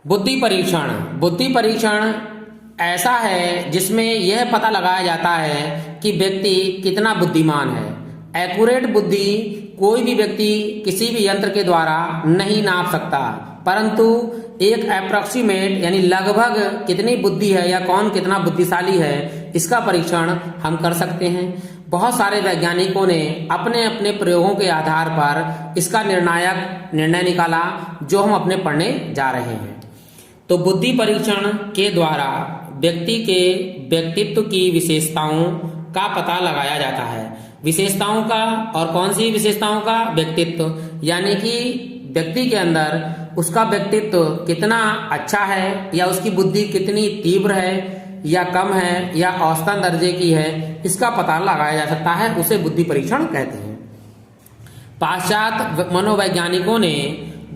बुद्धि परीक्षण। बुद्धि परीक्षण ऐसा है जिसमें यह पता लगाया जाता है कि व्यक्ति कितना बुद्धिमान है। एक्यूरेट बुद्धि कोई भी व्यक्ति किसी भी यंत्र के द्वारा नहीं नाप सकता, परंतु एक अप्रोक्सीमेट यानी लगभग कितनी बुद्धि है या कौन कितना बुद्धिशाली है, इसका परीक्षण हम कर सकते हैं। बहुत सारे वैज्ञानिकों ने अपने अपने प्रयोगों के आधार पर इसका निर्णायक निर्णय निकाला, जो हम अपने पढ़ने जा रहे हैं। तो बुद्धि परीक्षण के द्वारा व्यक्ति के व्यक्तित्व की विशेषताओं का पता लगाया जाता है। विशेषताओं का, और कौन सी विशेषताओं का? व्यक्तित्व, यानी कि व्यक्ति के अंदर उसका व्यक्तित्व कितना अच्छा है या उसकी बुद्धि कितनी तीव्र है या कम है या औसतन दर्जे की है, इसका पता लगाया जा सकता है। उसे बुद्धि परीक्षण कहते हैं। पाश्चात्य मनोवैज्ञानिकों ने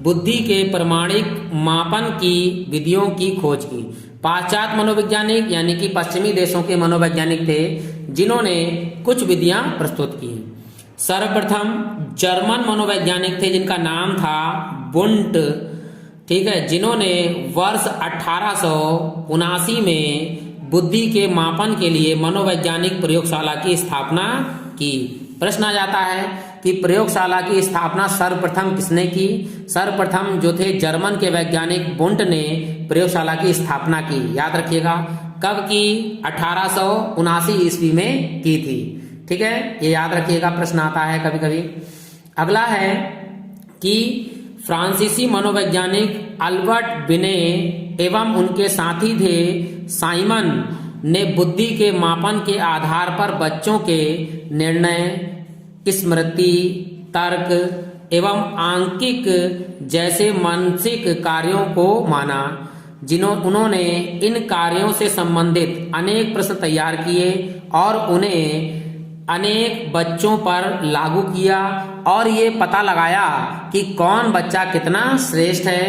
बुद्धि के प्रमाणिक मापन की विधियों की खोज की। पाश्चात्य मनोवैज्ञानिक यानी कि पश्चिमी देशों के मनोवैज्ञानिक थे, जिन्होंने कुछ विधियां प्रस्तुत की। सर्वप्रथम जर्मन मनोवैज्ञानिक थे जिनका नाम था वुंट, ठीक है, जिन्होंने वर्ष 1879 में बुद्धि के मापन के लिए मनोवैज्ञानिक प्रयोगशाला की स्थापना की। प्रश्न आ जाता है कि प्रयोगशाला की स्थापना सर्वप्रथम किसने की? सर्वप्रथम जो थे जर्मन के वैज्ञानिक वुंट ने प्रयोगशाला की स्थापना की। याद रखिएगा, कब की? 1879 ईस्वी में की थी। ठीक है, ये याद रखिएगा, प्रश्न आता है कभी कभी। अगला है कि फ्रांसीसी मनोवैज्ञानिक अल्बर्ट बिने एवं उनके साथी थे साइमन ने बुद्धि के मापन के आधार पर बच्चों के निर्णय, स्मृति, तर्क एवं आंकिक जैसे मानसिक कार्यों को माना। उन्होंने इन कार्यों से संबंधित अनेक प्रश्न तैयार किए और उन्हें अनेक बच्चों पर लागू किया और ये पता लगाया कि कौन बच्चा कितना श्रेष्ठ है।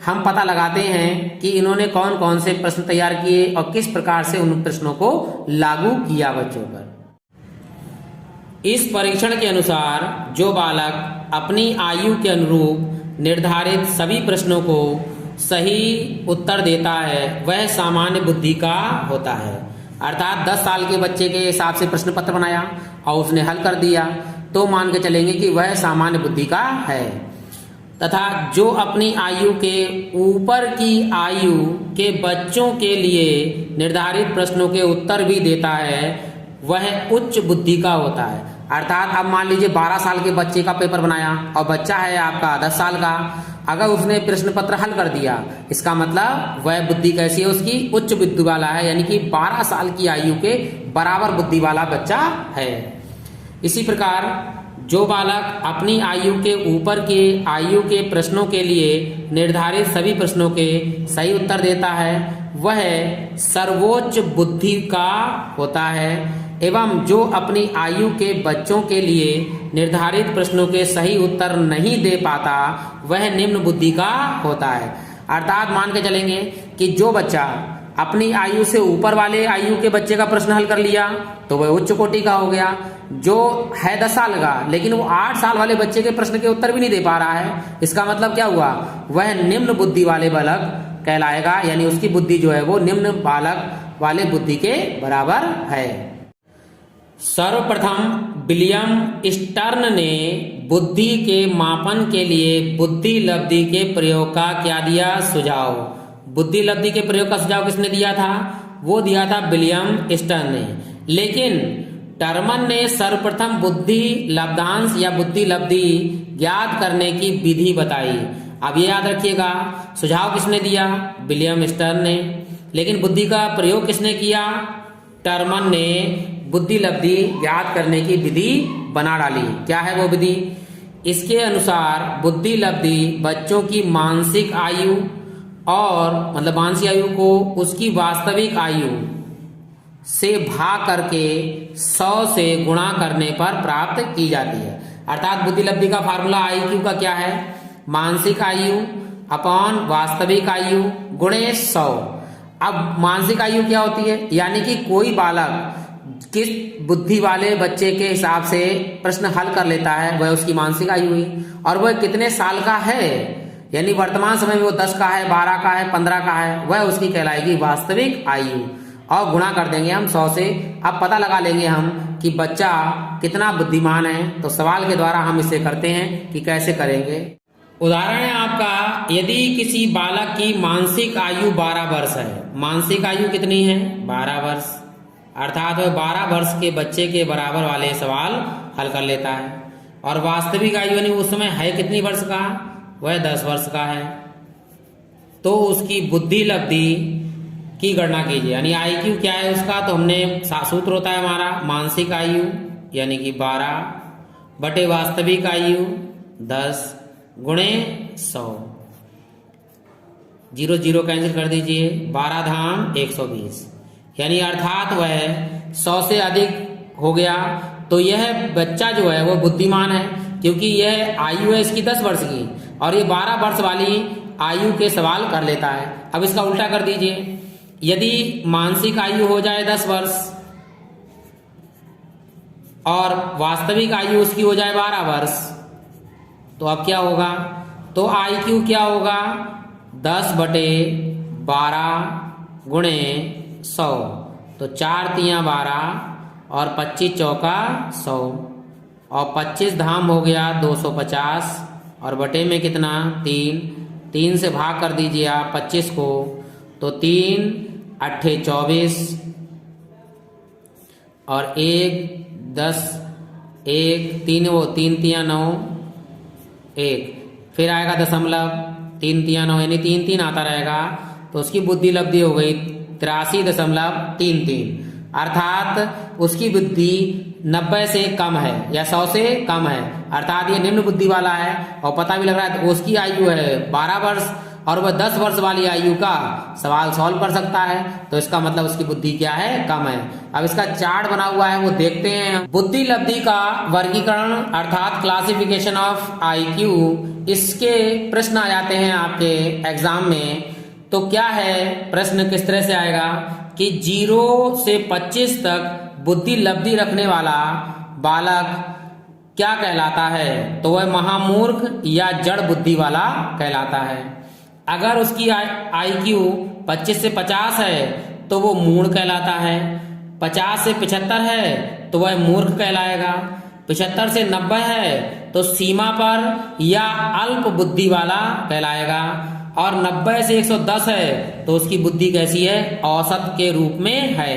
हम पता लगाते हैं कि इन्होंने कौन कौन से प्रश्न तैयार किए और किस प्रकार से उन प्रश्नों को लागू किया बच्चों पर। इस परीक्षण के अनुसार जो बालक अपनी आयु के अनुरूप निर्धारित सभी प्रश्नों को सही उत्तर देता है वह सामान्य बुद्धि का होता है। अर्थात 10 साल के बच्चे के हिसाब से प्रश्न पत्र बनाया और उसने हल कर दिया तो मान के चलेंगे कि वह सामान्य बुद्धि का है। तथा जो अपनी आयु के ऊपर की आयु के बच्चों के लिए निर्धारित प्रश्नों के उत्तर भी देता है वह उच्च बुद्धि का होता है। अर्थात अब मान लीजिए 12 साल के बच्चे का पेपर बनाया और बच्चा है आपका 10 साल का, अगर उसने प्रश्न पत्र हल कर दिया, इसका मतलब वह बुद्धि कैसी है उसकी? उच्च बुद्धि वाला है, यानी कि 12 साल की आयु के बराबर बुद्धि वाला बच्चा है। इसी प्रकार जो बालक अपनी आयु के ऊपर के आयु के प्रश्नों के लिए निर्धारित सभी प्रश्नों के सही उत्तर देता है वह सर्वोच्च बुद्धि का होता है, एवं जो अपनी आयु के बच्चों के लिए निर्धारित प्रश्नों के सही उत्तर नहीं दे पाता वह निम्न बुद्धि का होता है। अर्थात मान के चलेंगे कि जो बच्चा अपनी आयु से ऊपर वाले आयु के बच्चे का प्रश्न हल कर लिया तो वह उच्च कोटि का हो गया। जो है 10 साल का लेकिन वो 8 साल वाले बच्चे के प्रश्न के उत्तर भी नहीं दे पा रहा है, इसका मतलब क्या हुआ? वह निम्न बुद्धि वाले बालक कहलाएगा, यानी उसकी बुद्धि जो है वो निम्न बालक वाले बुद्धि के बराबर है। सर्वप्रथम विलियम स्टर्न ने बुद्धि के मापन के लिए बुद्धि लब्धि के प्रयोग का क्या दिया? सुझाव। बुद्धि लब्धि के प्रयोग का सुझाव किसने दिया था? वो दिया था विलियम स्टर्न ने। लेकिन टर्मन ने सर्वप्रथम बुद्धि लब्धांश या बुद्धि लब्धि ज्ञात करने की विधि बताई। अब ये याद रखिएगा, सुझाव किसने दिया? विलियम स्टर्न ने। लेकिन बुद्धि का प्रयोग किसने किया? टर्मन ने बुद्धि लब्धि ज्ञात करने की विधि बना डाली। क्या है वो विधि? इसके अनुसार बुद्धि लब्धि बच्चों की मानसिक आयु और मतलब मानसिक आयु को उसकी वास्तविक आयु से भाग करके 100 से गुणा करने पर प्राप्त की जाती है। अर्थात बुद्धि लब्धि का फार्मूला आईक्यू का क्या है? मानसिक आयु अपॉन वास्तविक आयु गुणे 100। अब मानसिक आयु क्या होती है? यानी कि कोई बालक किस बुद्धि वाले बच्चे के हिसाब से प्रश्न हल कर लेता है वह उसकी मानसिक आयु हुई, और वह कितने साल का है यानी वर्तमान समय में वो 10 का है, 12 का है, 15 का है, वह उसकी कहलाएगी वास्तविक आयु। और गुणा कर देंगे हम 100 से। अब पता लगा लेंगे हम कि बच्चा कितना बुद्धिमान है। तो सवाल के द्वारा हम इसे करते हैं कि कैसे करेंगे। उदाहरण है आपका, यदि किसी बालक की मानसिक आयु 12 वर्ष है। मानसिक आयु कितनी है? 12 वर्ष, अर्थात वह 12 वर्ष के बच्चे के बराबर वाले सवाल हल कर लेता है। और वास्तविक आयु यानी उस समय है कितनी वर्ष का? वह 10 वर्ष का है। तो उसकी बुद्धि लब्धि की गणना कीजिए, यानी IQ क्या है उसका? तो हमने सूत्र होता है हमारा मानसिक आयु यानी कि 12 बटे वास्तविक आयु 10 गुणे 100। 0 0 कैंसिल कर दीजिए, 12 धाम 120, यानी अर्थात वह 100 से अधिक हो गया। तो यह बच्चा जो है वो बुद्धिमान है, क्योंकि यह आयु है इसकी 10 वर्ष की और ये 12 वर्ष वाली आयु के सवाल कर लेता है। अब इसका उल्टा कर दीजिए, यदि मानसिक आयु हो जाए 10 वर्ष और वास्तविक आयु उसकी हो जाए 12 वर्ष, तो अब क्या होगा? तो IQ क्या होगा? 10 बटे 12 गुणे 100। तो 4 तियां 12 और 25 चौका 100 और 25 धाम हो गया 250 और बटे में कितना? 3 से भाग कर दीजिए आप 25 को, तो 3 अट्ठे 24 और 1 10 1 3 तियां 9 1, फिर आएगा दशमलव 3 तियां 9 यानी 3 3 आता रहेगा। तो उसकी बुद्धि लब्धि हो गई 83.33, अर्थात उसकी बुद्धि 90 से कम है या 100 से कम है, अर्थात ये निम्न बुद्धि वाला है। और पता भी लग रहा है तो उसकी आयु है 12 वर्ष और वह 10 वर्ष वाली आयु का सवाल सॉल्व कर सकता है। तो इसका मतलब उसकी बुद्धि क्या है? कम है। अब इसका चार्ट बना हुआ है वो देखते हैं। बुद्धि लब्धि का वर्गीकरण अर्थात क्लासिफिकेशन ऑफ IQ, इसके प्रश्न आ जाते हैं आपके एग्जाम में। तो क्या है प्रश्न, किस तरह से आएगा कि 0 से 25 तक बुद्धि लब्धि रखने वाला बालक क्या कहलाता है? तो वह महामूर्ख या जड़ बुद्धि वाला कहलाता है। अगर उसकी IQ 25 से 50 है तो वो मूढ़ कहलाता है, 50 से 75 है तो वह मूर्ख कहलाएगा, 75 से 90 है तो सीमा पर या अल्प बुद्धि वाला कहलाएगा, और 90 से 110 है तो उसकी बुद्धि कैसी है? औसत के रूप में है,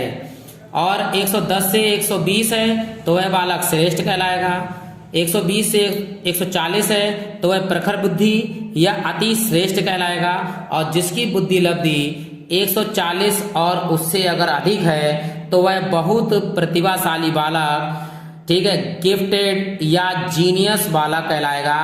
और 110 से 120 है तो वह बालक श्रेष्ठ कहलाएगा, 120 से 140 है तो वह प्रखर बुद्धि या अति श्रेष्ठ कहलाएगा, और जिसकी बुद्धि लब्धि 140 और उससे अगर अधिक है तो वह बहुत प्रतिभाशाली बालक, ठीक है, गिफ्टेड या जीनियस बालक कहलाएगा।